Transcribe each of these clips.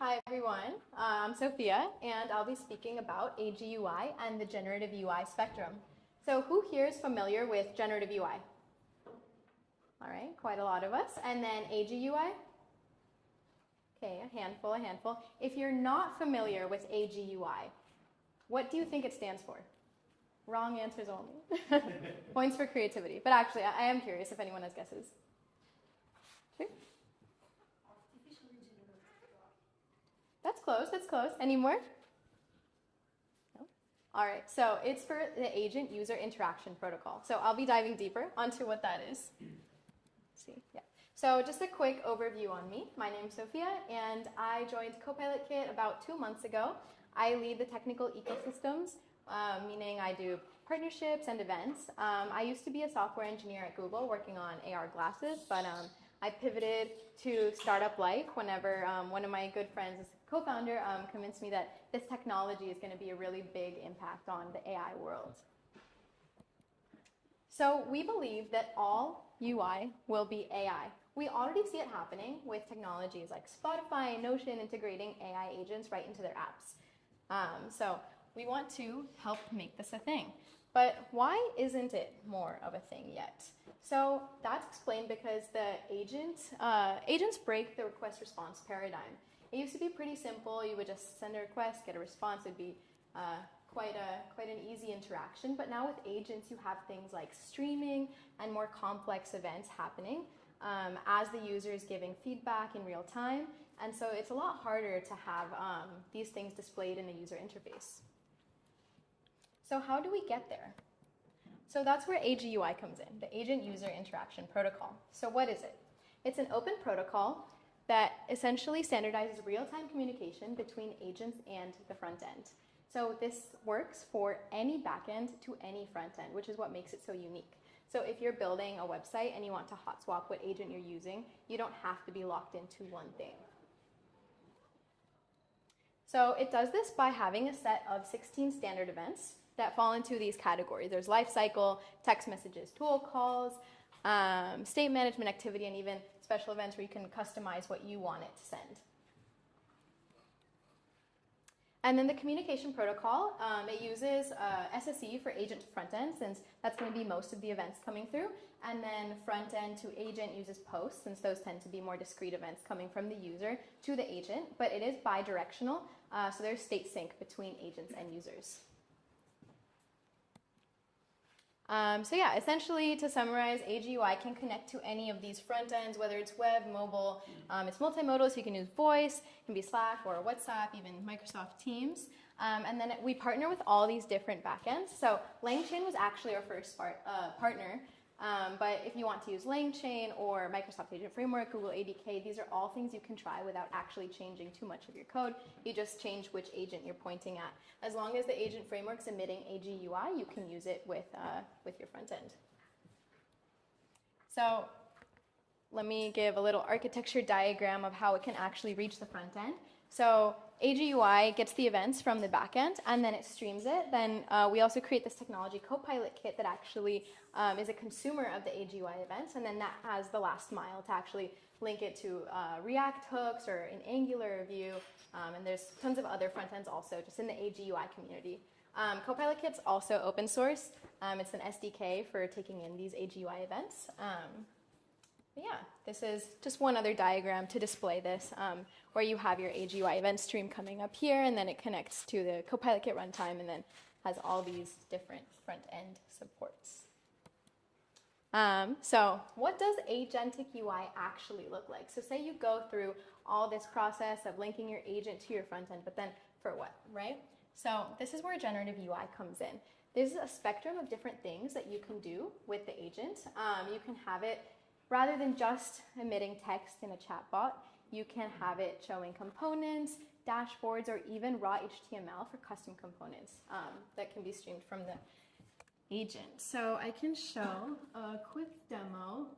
Hi everyone, I'm Sophia and I'll be speaking about AGUI and the generative UI spectrum. So who here is familiar with generative UI? All right, quite a lot of us. And then AGUI? Okay, a handful. If you're not familiar with AGUI, what do you think it stands for? Wrong answers only. Points for creativity. But actually, I am curious if anyone has guesses. Sure. That's close. Any more? No? All right, so it's for the Agent User Interaction Protocol. So I'll be diving deeper onto what that is. Let's see, yeah. So just a quick overview on me. My name's Sofia, and I joined CopilotKit about 2 months ago. I lead the technical ecosystems, meaning I do partnerships and events. I used to be a software engineer at Google working on AR glasses, but I pivoted to startup life whenever one of my good friends, co-founder, convinced me that this technology is going to be a really big impact on the AI world. So we believe that all UI will be AI. We already see it happening with technologies like Spotify and Notion integrating AI agents right into their apps. So we want to help make this a thing. But why isn't it more of a thing yet? So that's explained because the agents break the request-response paradigm. It used to be pretty simple. You would just send a request, get a response. It would be quite an easy interaction. But now with agents, you have things like streaming and more complex events happening as the user is giving feedback in real time. And so it's a lot harder to have these things displayed in a user interface. So how do we get there? So that's where AGUI comes in, the Agent User Interaction Protocol. So what is it? It's an open protocol that essentially standardizes real-time communication between agents and the front end. So this works for any backend to any front end, which is what makes it so unique. So if you're building a website and you want to hot swap what agent you're using, you don't have to be locked into one thing. So it does this by having a set of 16 standard events that fall into these categories. There's lifecycle, text messages, tool calls, state management activity, and even special events where you can customize what you want it to send. And then the communication protocol, it uses SSE for agent to front end, since that's going to be most of the events coming through. And then front end to agent uses posts, since those tend to be more discrete events coming from the user to the agent. But it is bidirectional, so there's state sync between agents and users. So yeah, essentially to summarize, AGUI can connect to any of these front ends, whether it's web, mobile, it's multimodal, so you can use voice, it can be Slack or WhatsApp, even Microsoft Teams. And then we partner with all these different backends. So LangChain was actually our first partner, but if you want to use LangChain or Microsoft Agent Framework, Google ADK, these are all things you can try without actually changing too much of your code. You just change which agent you're pointing at. As long as the agent framework's emitting AGUI, you can use it with your front end. So let me give a little architecture diagram of how it can actually reach the front end. So AGUI gets the events from the back end, and then it streams it. Then we also create this technology, CopilotKit, that actually is a consumer of the AGUI events, and then that has the last mile to actually link it to React hooks or an Angular view, and there's tons of other front ends also just in the AGUI community. CopilotKit's also open source. It's an SDK for taking in these AGUI events. But yeah, this is just one other diagram to display this, where you have your AGUI event stream coming up here, and then it connects to the CopilotKit runtime, and then has all these different front-end supports. So what does agentic UI actually look like? So say you go through all this process of linking your agent to your front end, but then for what, right? So this is where generative UI comes in. There's a spectrum of different things that you can do with the agent. You can have it, rather than just emitting text in a chatbot, you can have it showing components, dashboards, or even raw HTML for custom components that can be streamed from the agent. So I can show a quick demo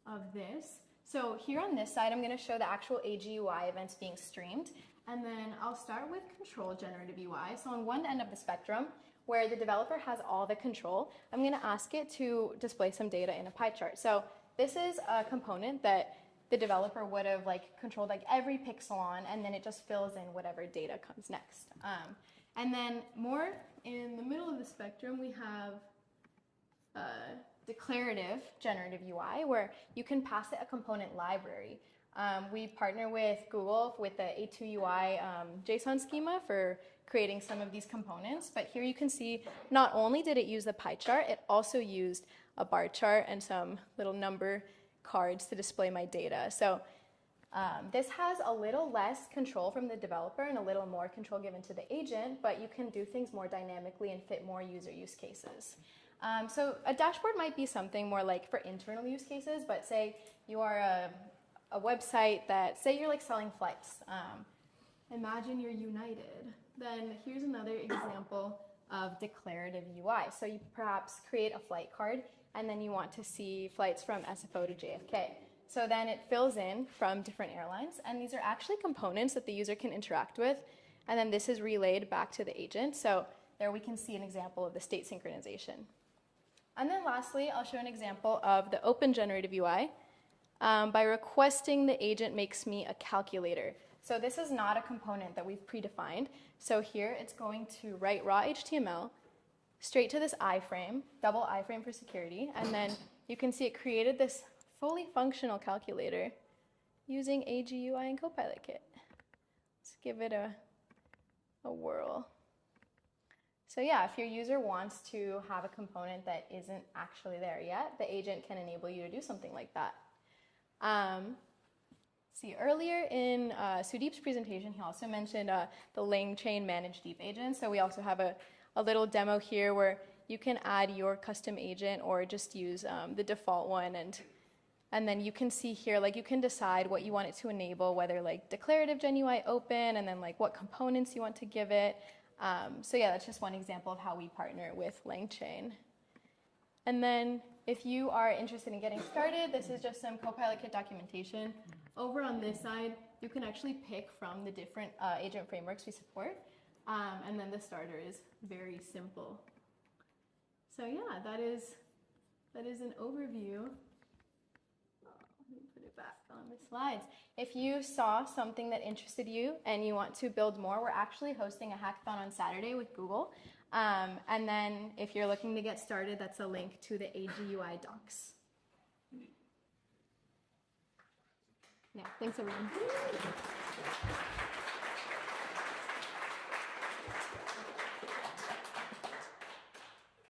of this. So here on this side, I'm going to show the actual AGUI events being streamed. And then I'll start with control generative UI. So on one end of the spectrum, where the developer has all the control, I'm going to ask it to display some data in a pie chart. So this is a component that the developer would have like controlled like every pixel on, and then it just fills in whatever data comes next. And then more in the middle of the spectrum, we have declarative generative UI, where you can pass it a component library. We partner with Google with the A2UI JSON schema for creating some of these components, but here you can see not only did it use the pie chart, it also used a bar chart and some little number cards to display my data. So this has a little less control from the developer and a little more control given to the agent, but you can do things more dynamically and fit more user use cases. So a dashboard might be something more like for internal use cases, but say you are a website that, say you're like selling flights. Imagine you're United. Then here's another example of declarative UI. So you perhaps create a flight card, and then you want to see flights from SFO to JFK. So then it fills in from different airlines, and these are actually components that the user can interact with, and then this is relayed back to the agent. So there we can see an example of the state synchronization. And then lastly, I'll show an example of the open generative UI. By requesting the agent makes me a calculator. So this is not a component that we've predefined. So here it's going to write raw HTML straight to this iframe, double iframe for security, and then you can see it created this fully functional calculator using AGUI and CopilotKit. Let's give it a whirl. So yeah, if your user wants to have a component that isn't actually there yet, the agent can enable you to do something like that. See, earlier in Sudeep's presentation, he also mentioned the LangChain Managed Deep agent. So we also have a little demo here where you can add your custom agent or just use the default one, and then you can see here, like you can decide what you want it to enable, whether like declarative Gen UI open, and then like what components you want to give it. So yeah, that's just one example of how we partner with LangChain. And then if you are interested in getting started, this is just some CopilotKit documentation. Over on this side, you can actually pick from the different agent frameworks we support. And then the starter is very simple. So yeah, that is an overview. Let me put it back on the slides. If you saw something that interested you and you want to build more, we're actually hosting a hackathon on Saturday with Google. And then if you're looking to get started, that's a link to the AGUI docs. Yeah, thanks everyone.